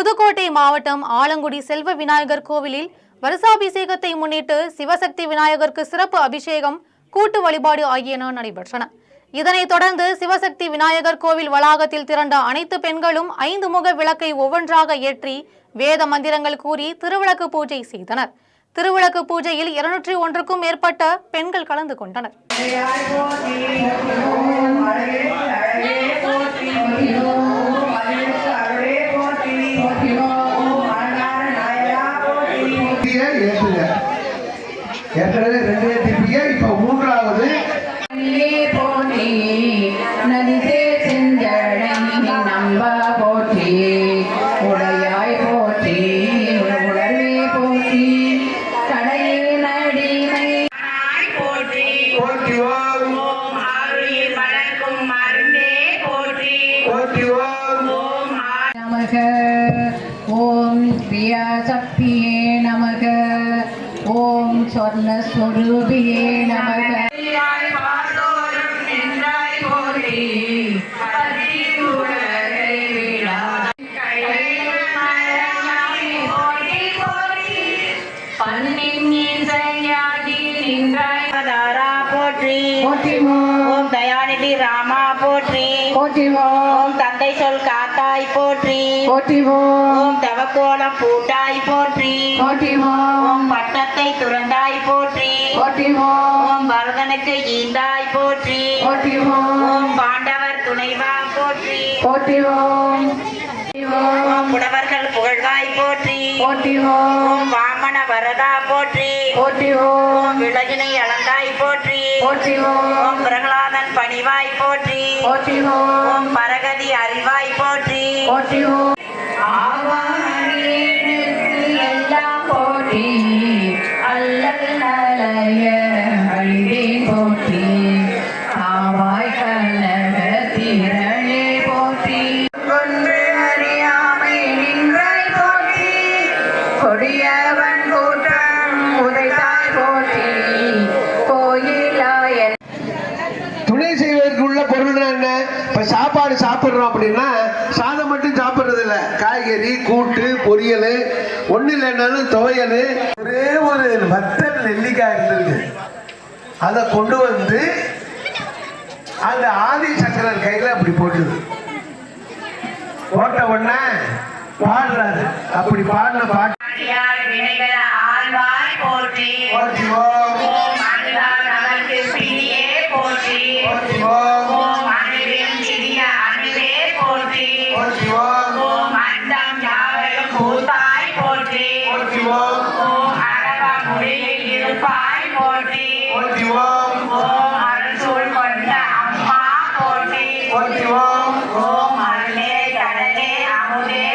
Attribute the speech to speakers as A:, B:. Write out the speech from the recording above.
A: புதுக்கோட்டை மாவட்டம் ஆலங்குடி செல்வ விநாயகர் கோவிலில் வருஷாபிஷேகத்தை முன்னிட்டு சிவசக்தி விநாயகருக்கு சிறப்பு அபிஷேகம், கூட்டு வழிபாடு ஆகியன நடைபெற்றன. இதனைத் தொடர்ந்து சிவசக்தி விநாயகர் கோவில் வளாகத்தில் திரண்ட அனைத்து பெண்களும் 5 முக விளக்கை ஒவ்வொன்றாக ஏற்றி வேத மந்திரங்கள் கூறி திருவிளக்கு பூஜை செய்தனர். திருவிளக்கு பூஜையில் 201க்கும் மேற்பட்ட பெண்கள் கலந்து கொண்டனர்.
B: ஏற்கனவே 2 ஏற்றிப்பீங்க, இப்ப 3வது
C: ஓம் பிரியா சக்தியே நமக, ஓம் சொர்ண ஸ்வரூபியே நமக.
D: ஓம் தயாநிதி ராமா போற்றி, ஓம் தந்தை சொல் காத்தாய் போற்றி, ஓம் தவக்கோலம் பூட்டாய் போற்றி, ஓம் பட்டத்தை துறந்தாய் போற்றி, ஓம் பரதனுக்கு ஈந்தாய் போற்றி, ஓம் பாண்டவர் துணைவா போற்றி, ஓம் புலவர்கள் புகழ்வாய் போற்றி, ஓம் வாமன வரதா போற்றி, ஓம் விலகினை அளந்தாய் போற்றி, ஓம் பிரகலாதன் பணிவாய் போற்றி, ஓம் பரகதி அறிவாய் போற்றி,
C: எல்லாம் போற்றி, அல்லல் நலய அழிவே போற்றி, ஆவாய் கண்ணக திரளே போற்றி, ஒன்று அறியாமை நின்றாய் போற்றி, கொடியவன் கூட்டம் உதைத்தாய் போற்றி, கோயிலாய.
B: துணை செய்வதற்கு உள்ள பொருள் என்ன? இப்ப சாப்பாடு சாப்பிடுறோம் அப்படின்னா சாதம் மட்டும் சாப்பிடுறது இல்ல, காய்கறி, கூட்டு, பொரியல், ஒண்ணு இல்லைன்னாலும் துவையல், ஒரே ஒரு வத்தல் நெல்லிக்காய் இருந்தது, அதை கொண்டு வந்து அந்த ஆதி சங்கரர் கையில அப்படி போட்டுது. போட்ட உடனே பாடுறாரு. அப்படி பாடின பாட்டு
D: ஓம் அருளே கடலே அமுதே